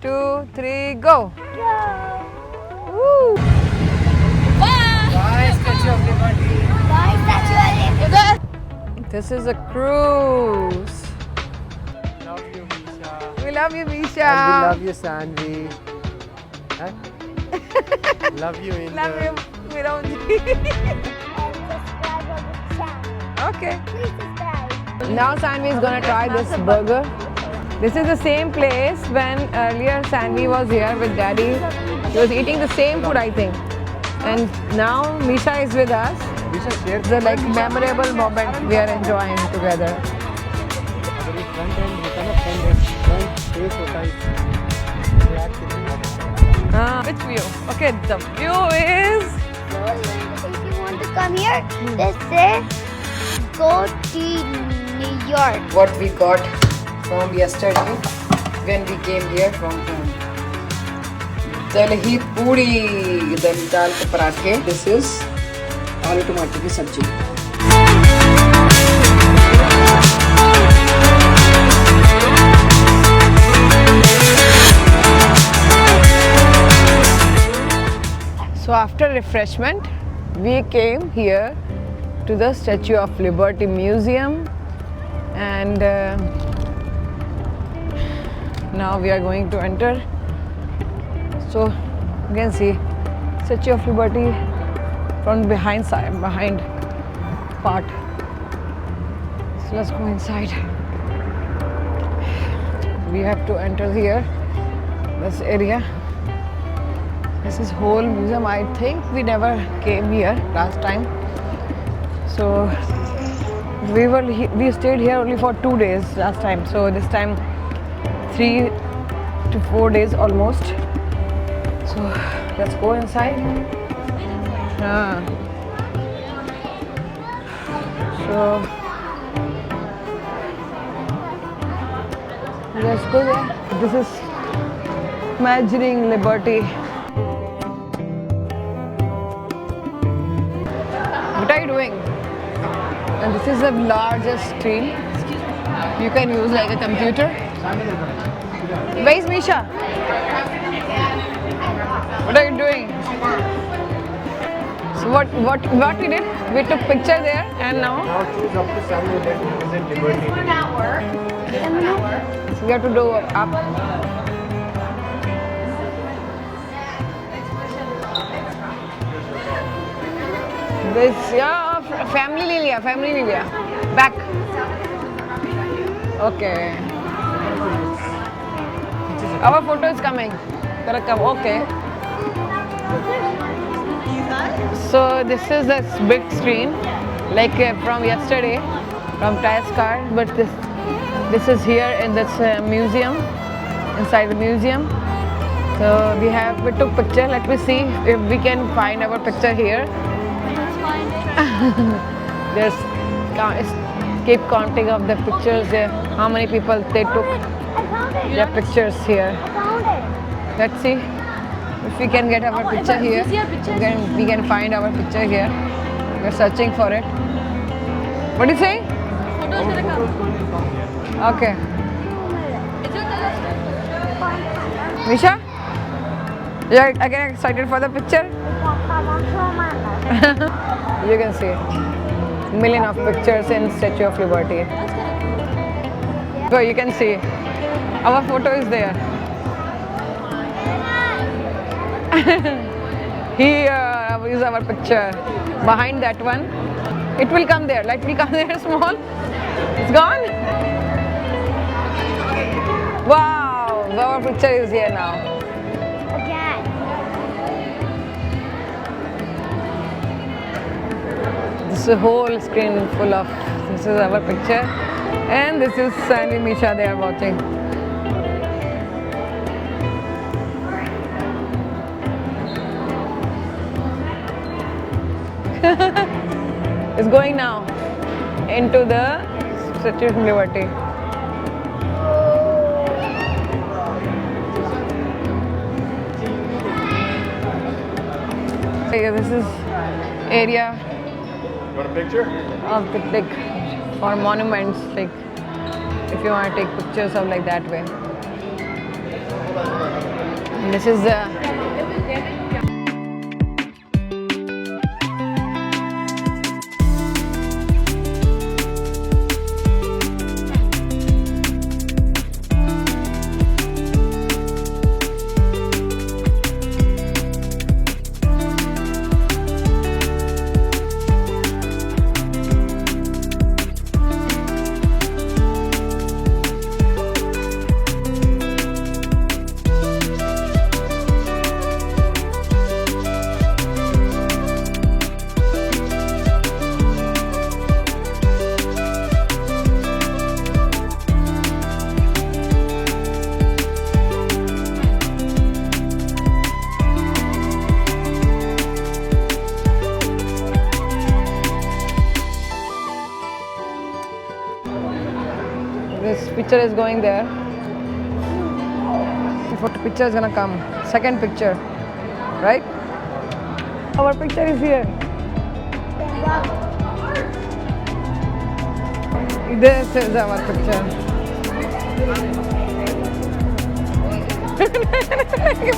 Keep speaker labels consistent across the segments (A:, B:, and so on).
A: 2, 3, go!
B: Go!
A: Woo!
C: Bye, Statue of Liberty.
B: Bye, Statue of Liberty.
A: This is a cruise.
C: Love you, Misha.
A: We love you, Misha.
C: And we love you, Sanvi. Huh? Love you in
A: Love
C: the...
A: you, Vironji.
B: And subscribe on the channel.
A: Okay.
B: Please subscribe.
A: Now Sanvi is gonna try this burger. This is the same place when earlier Sanvi was here with Daddy. He was eating the same food, I think. And now Misha is with us.
C: Misha, share.
A: It's a like memorable moment we are enjoying together.
C: अगर ये front end होता ना, front face होता है, react कितना
A: Which view? Okay, the view is.
B: If you want to come here, this is go to New York.
A: What we got from yesterday when we came here from home. Delhi puri, dal ke parathe. This is aloo tomato ki sabji. So after refreshment, we came here to the Statue of Liberty Museum, and now we are going to enter. So you can see Statue of Liberty from behind part. So let's go inside. We have to enter here, this area. This is whole museum. I think we never came here last time. So we stayed here only for 2 days last time. So this time 3 to 4 days almost. So let's go inside. So let's go there. This is Imagining Liberty. What are you doing? And this is the largest screen. You can use like a computer. Where is Misha? What are you doing? So what we did? We took picture there, and now
C: Now choose up to Sanvi that represent Liberty.
A: so we have to do up. This family ले लिया. Back. Okay. Our photo is coming. Gotta come. Okay. So this is a big screen, like from yesterday, from Tiascar, but this is here in this museum, inside the museum. So we took picture. Let me see if we can find our picture here. There's keep counting of the pictures there. How many people they took their pictures here?
B: I found it.
A: Let's see if we can get our picture here. We can find our picture here. We're searching for it. What do you say? Okay. Misha, you're again excited for the picture? You can see million of pictures in Statue of Liberty. So you can see our photo is there. Here is our picture. Behind that one, it will come there. Let me come there small. It's gone. Wow, our picture is here now.
B: Again.
A: This is a whole screen full of. This is our picture, and this is Sanvi, Misha. They are watching. It's going now into the Statue of Liberty. Okay, this is area
C: Want a picture?
A: of the like for monuments, like if you want to take pictures of like that way. And this is the this picture is going there. What picture is gonna come? Second picture, right? Our picture is here. This is our picture.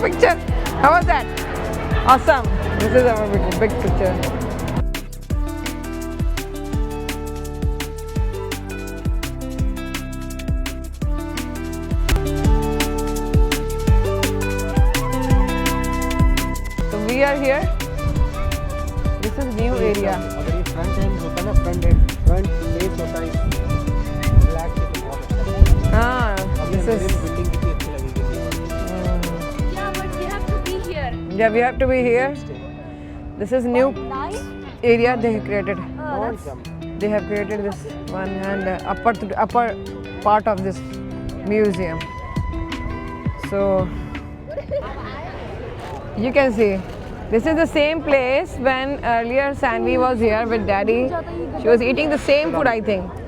A: Picture. How was that? Awesome. This is our big picture. We are here. This is new area.
C: अगर ये front end होता ना, front face होता है black के तो बहुत अच्छा लगता है।
A: Ah, this is.
C: बिल्डिंग कितनी अच्छी लगेगी।
D: Yeah, but we have to be here.
A: Yeah, we have to be here. This is new area they have created. They have created this one and upper part of this museum. So you can see. This is the same place when earlier Sanvi was here with Daddy. She was eating the same food, I think.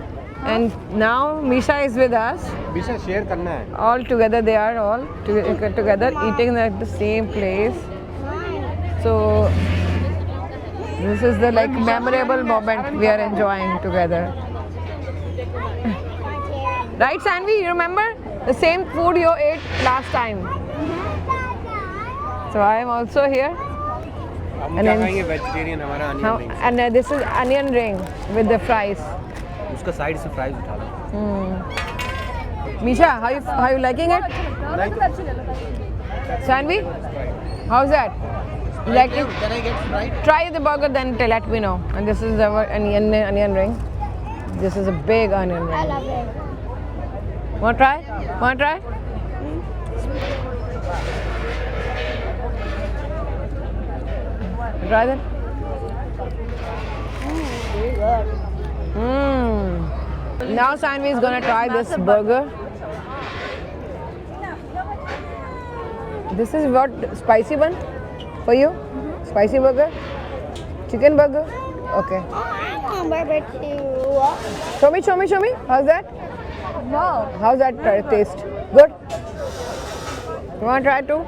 A: And now Misha is with us.
C: विषय share करना है।
A: All together, they are all together eating at the same place. So this is the like memorable moment we are enjoying together. Right, Sanvi? You remember the same food you ate last time? So I am also here.
C: हम
A: And
C: क्या
A: then-
C: खाएंगे? Vegetarian हमारा
A: Now,
C: onion rings।
A: and this is onion ring with the fries.
C: उसका side से fries उठा लो।
A: Misha, how you liking it? Sanvi, how's that? You like it?
C: Can I get Sprite?
A: Try the burger, then let me know. And this is our onion ring. This is a big onion
B: I
A: ring.
B: love it.
A: Want to try? Want to try? Try that. Now Sanvi is gonna try this burger. This is what spicy one for you? Spicy burger? Chicken burger? Okay.
B: I want barbecue.
A: Show me. How's that?
B: Wow.
A: How's that taste? Good? You want to try too?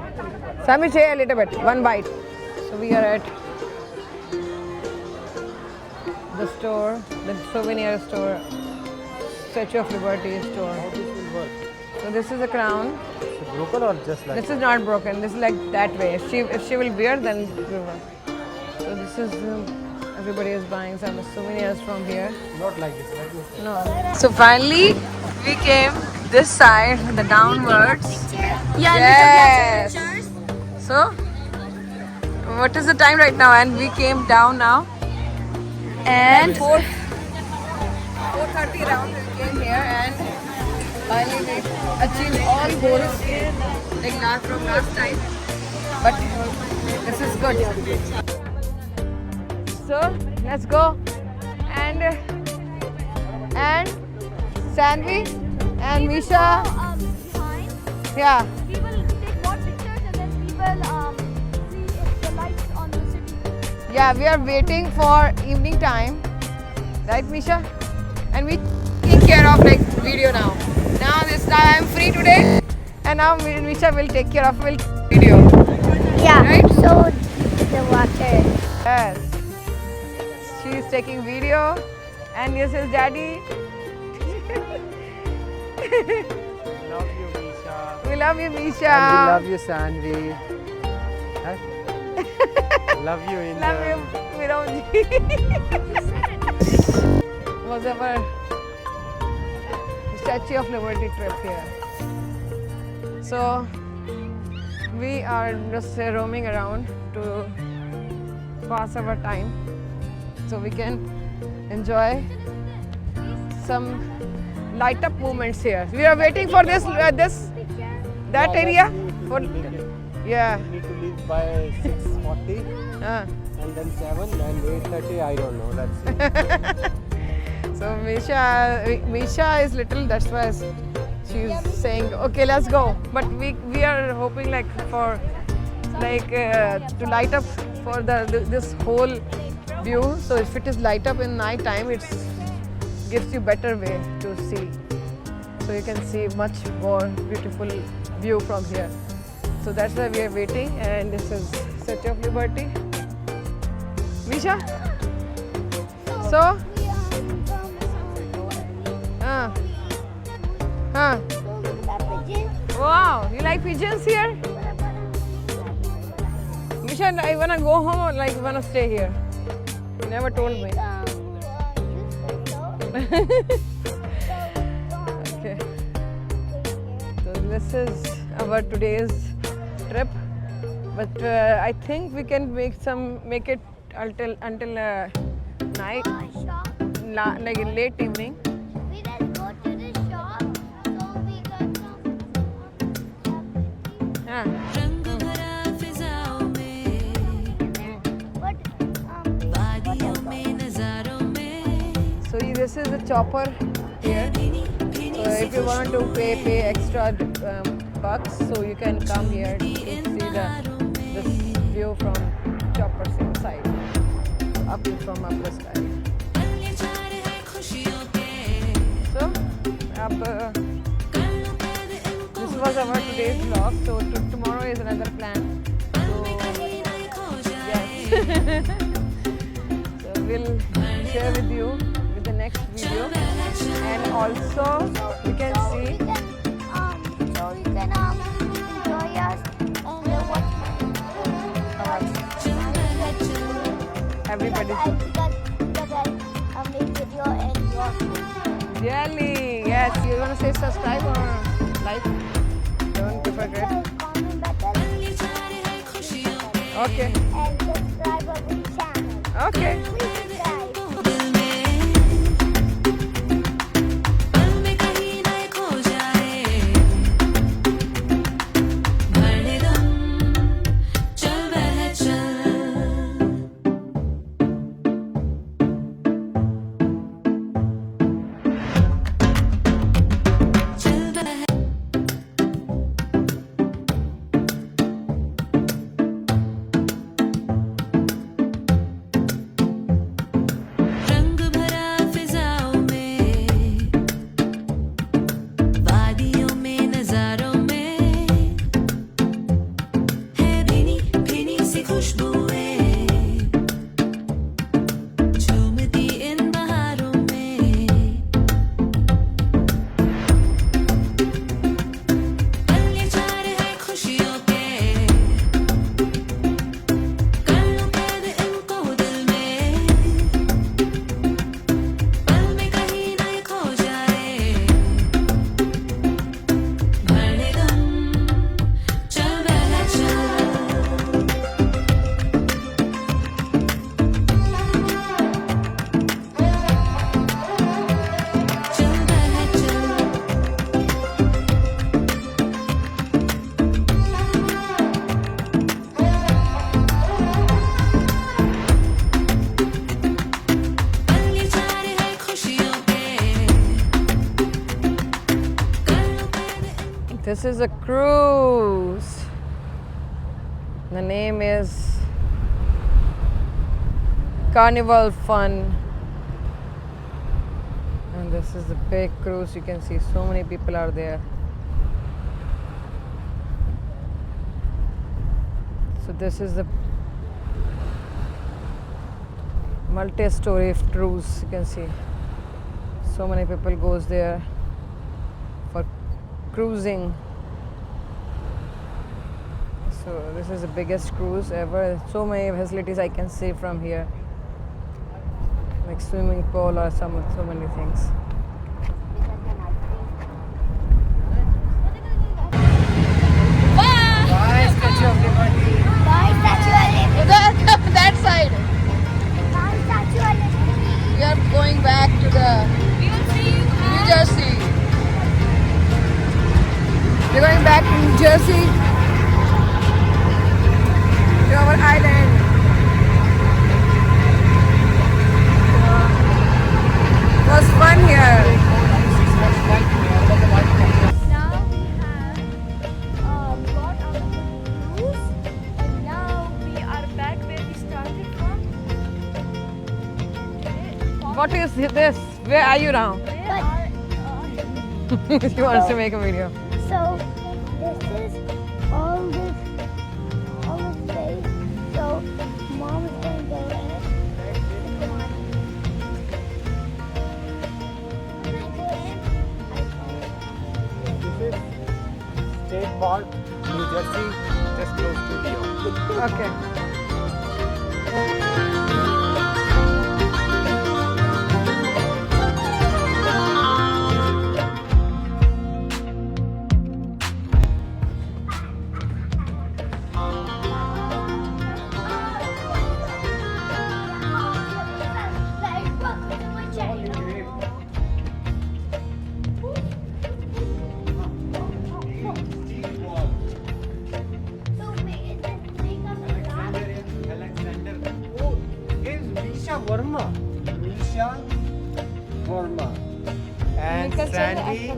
A: Sami, share a little bit. One bite. So we are at the store, the souvenir store, Statue of Liberty store.
C: How this will work?
A: So this is a crown.
C: Is it broken or just like?
A: This is not broken. This is like that way. If she will wear, then it will work. So this is everybody is buying some souvenirs from here.
C: Not like this. Like this.
A: No. So finally, we came this side, the downwards.
D: Yeah,
A: Yes. So, what is the time right now? And we came down now.
D: and
A: 4:30 around we came here and finally we achieved all goals like from last time. But this is good. So let's go and Sanvi and Misha.
D: behind,
A: Yeah.
D: we will take more pictures and then we will see if the lights on the city.
A: Yeah, we are waiting for evening time, right, Misha? And we taking care of like video now. Now this time I'm free today, and now Misha will take care of video.
B: Yeah.
A: Right?
B: So the water.
A: Yes, she is taking video, and this is Daddy.
C: Love you, Misha. Misha.
A: We love you,
C: And we
A: Misha.
C: love you, Sanvi. Huh? Love you, Angel.
A: Love you, Vironji. Was our Statue of Liberty trip here. So we are just roaming around to pass our time, so we can enjoy some light up moments here. We are waiting for this that area for yeah.
C: We need to leave by 6:40
A: Uh.
C: and then 7 and 8:30. I don't know. Let's see.
A: So Misha is little. That's why she's saying, okay, let's go. But we are hoping like for to light up for this whole view. So if it is light up in night time, it gives you better way to see. So you can see much more beautiful view from here. So that's why we are waiting. And this is Statue of Liberty. Misha. So. Wow, you like pigeons here? Misha, I wanna go home or like wanna stay here? You never told me. Okay. So this is our today's trip, but I think we can make it until night, like late evening.
B: We just go to the shop so we got some.
A: Yeah. So this is the chopper here. So if you want to pay extra bucks, so you can come here to see this view from chopper's inside, up from upper sky. So, this was our today's vlog. So tomorrow is another plan. So yes. So we'll share with you with the next video, and also you can see.
B: So you can enjoy us and watch
A: Everybody.
B: because I make video and your
A: Jelly. Yes, you want to say subscribe or like? Don't forget.
B: comment button
A: Okay.
B: and subscribe our channel.
A: Okay.
B: Please subscribe.
A: This is a cruise. The name is Carnival Fun. And this is the big cruise. You can see so many people are there. So this is the multi-story cruise. You can see so many people goes there for cruising. So this is the biggest cruise ever. So many facilities I can see from here, like swimming pool or so many things.
C: Bye, Statue of Liberty.
B: Bye, Statue of Liberty.
A: That side.
B: Bye, Statue of Liberty.
A: We are going back to the New Jersey. We're going back to New Jersey, to our island. It was fun here.
D: Now we have got out of the cruise, and now we are back where we started from. Today,
A: What is this? Where are you now?
D: where are
A: She wants to make a video.
B: So this is all this place. So mom is going to go in it.
C: This is State Park, New Jersey, just close to New York.
A: Okay.
C: Alexander. Oh, is Misha Verma. Misha Verma. And Sandy.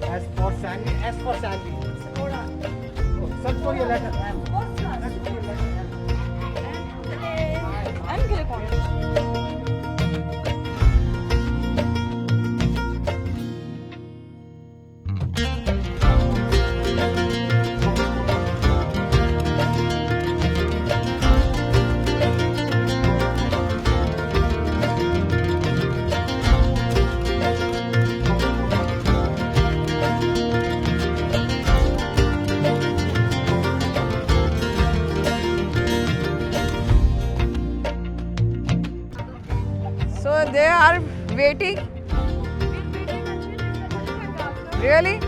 C: S for Sandy. S for Sandy. Oh, search for your letter. M. Search for your letter.
A: So they are waiting. Really?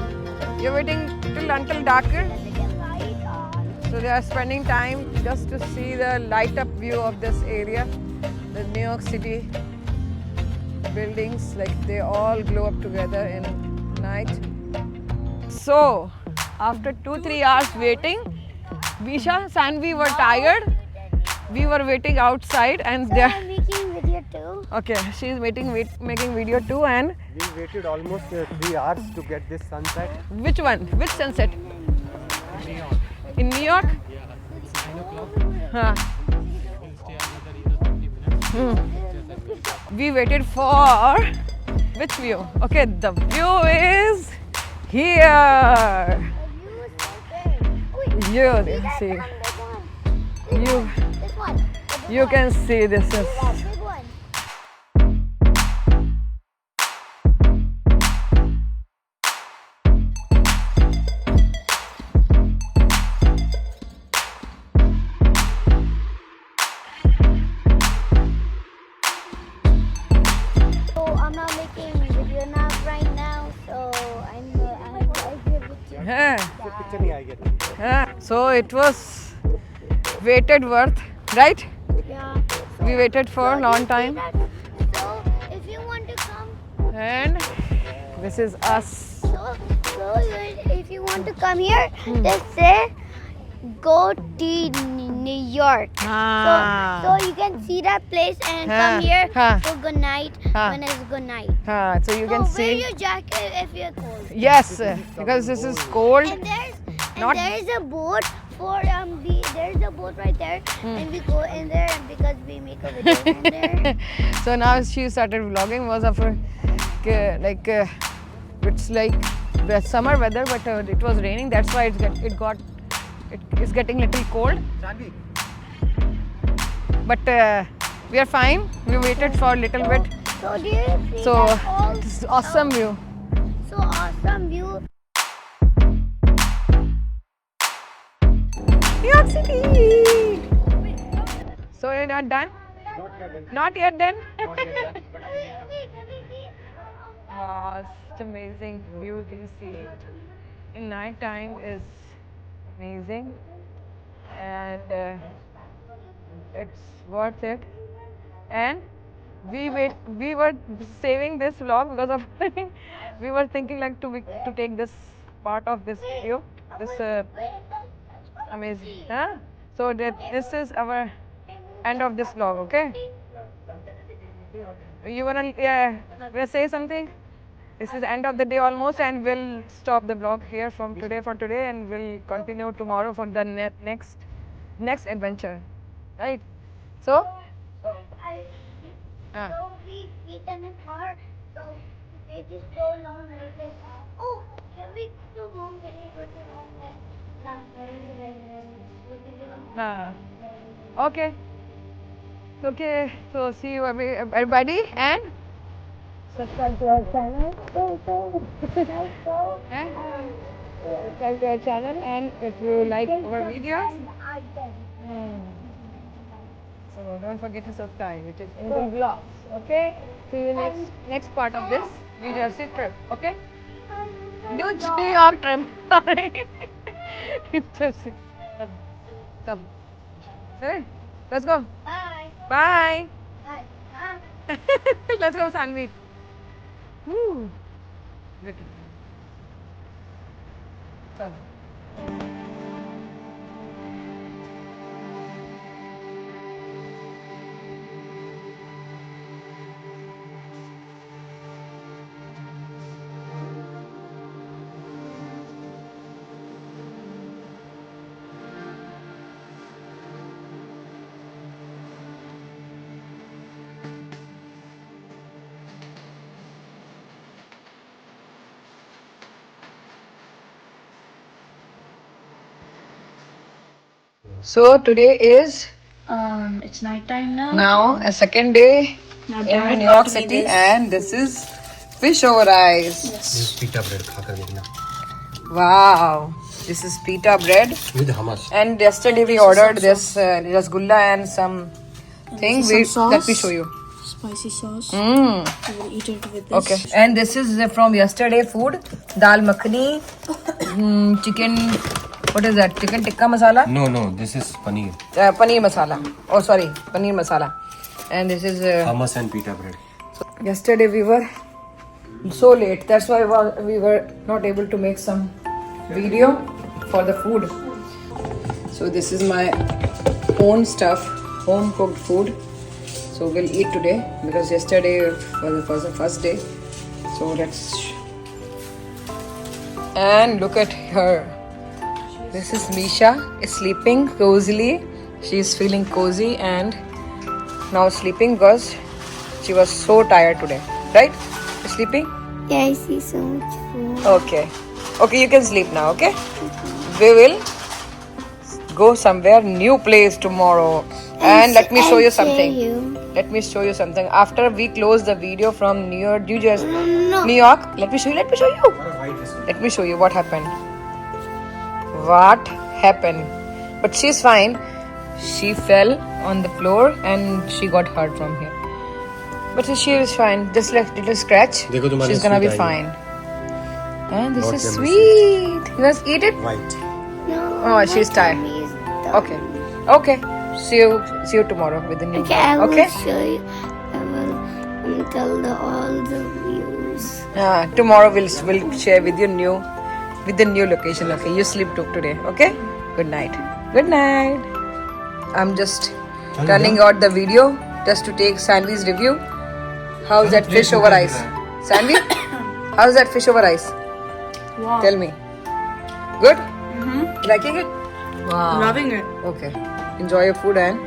A: You're waiting until darker? So they are spending time just to see the light up view of this area. The New York City buildings, like they all glow up together in night. So after 2-3 hours waiting, Bisha, Sanvi were tired. We were waiting outside and
B: So
A: they're
B: I'm making video too.
A: okay. She's making video too. And
C: We waited almost 3 hours to get this sunset.
A: which one? Which sunset? In New York? Huh. We waited for which view? Okay, the view is here. You see, you
B: This one.
A: you can see this is.
B: That big one. So I'm not making video now right now. So I'm give it to you.
A: Yeah.
C: Picture nahi aayegi.
A: Yeah. So it was waited worth, right?
B: Yeah.
A: We waited for a
B: So
A: long
B: you see
A: time,
B: that? So if you want to come,
A: and this is us.
B: if you want to come here, just say go to New York.
A: Ah.
B: So you can see that place and
A: Huh.
B: come here
A: Huh.
B: for good night
A: Huh.
B: when it's good night.
A: So you can
B: so
A: see.
B: wear your jacket if you're cold.
A: Yes, because this is cold.
B: And
A: Not-
B: there is a boat for there's a boat right there, and we go in there and because we make a video in there.
A: So now she started vlogging. Was of it's like the summer weather, but it was raining. That's why it is getting little cold.
C: Sandy.
A: But we are fine. We waited for a little bit.
B: So do you see
A: So
B: that all
A: this is awesome view.
B: so awesome view?
A: New York City. So you're not done? Not yet then? Oh, it's amazing view you see. In night time is amazing, and it's worth it. And we were saving this vlog because of we were thinking like to take this part of this video, this amazing, huh? So this is our end of this vlog. Okay, you wanna say something? This is the end of the day almost, and we'll stop the vlog here from today for today, and we'll continue tomorrow for the next adventure, right? So
B: So we in a car, so they just go along and they say, oh, can we go home? Can we go to home?
A: okay. Okay, so see you everybody, and subscribe to our channel. And subscribe to our channel, and if you like our videos, so don't forget to subscribe. It is Indian Vlogs. Okay, see you next part of this New Jersey trip. Okay, New York trip. New Jersey. Come. Hey, let's go.
B: Bye.
A: Bye.
B: Bye.
A: Let's go, Sanvi. Woo. Good. Come. So today is
D: It's night time now.
A: now a second day
D: Now
A: in
D: Dad
A: New
D: got
A: York
D: me
A: City,
D: this.
A: and this is fish over ice.
C: This pita bread खाकर देखना.
A: Wow, this is pita bread.
C: With hummus.
A: And yesterday we ordered this rasgulla and some thing. Let me show you.
D: Spicy sauce.
A: Mm.
D: I will eat it with this.
A: Okay. And this is from yesterday food. Dal makhani, chicken. What is that? Chicken tikka masala?
C: No, this is paneer.
A: Paneer masala. Oh, sorry, paneer masala. And this is.
C: Hummus and pita bread.
A: So yesterday we were so late. That's why we were not able to make some video for the food. So this is my own stuff, home cooked food. So we'll eat today because yesterday was the first day. So let's. And look at her. This is Misha is sleeping cozily. She is feeling cozy and now sleeping because she was so tired today. Right? You sleeping?
B: Yeah, I see so much food.
A: Okay. Okay, you can sleep now, okay? We will go somewhere new place tomorrow. And let me show you something. Let me show you something. After we close the video from New York, New York, let me show you. Let me show you what happened. What happened? But she's fine. She fell on the floor and she got hurt from here. But she is fine. Just like little scratch. She's gonna be fine. And this is sweet. You must eat it.
C: White.
B: No.
A: Oh, she's tired.
B: tummy is done.
A: Okay. See you tomorrow with the new
B: Okay, I
A: vlog.
B: will
A: Okay.
B: show you. I will tell all the views.
A: Tomorrow we'll share with you with the new location. Okay. You sleep today. Okay. Good night. Good night. I'm just turning out the video just to take Sanvi's review. How's that fish over ice? Sanvi, how's that fish over ice?
D: Wow.
A: Tell me. Good? Liking it? Wow.
D: Loving it.
A: Okay. Enjoy your food and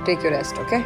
A: take your rest, okay?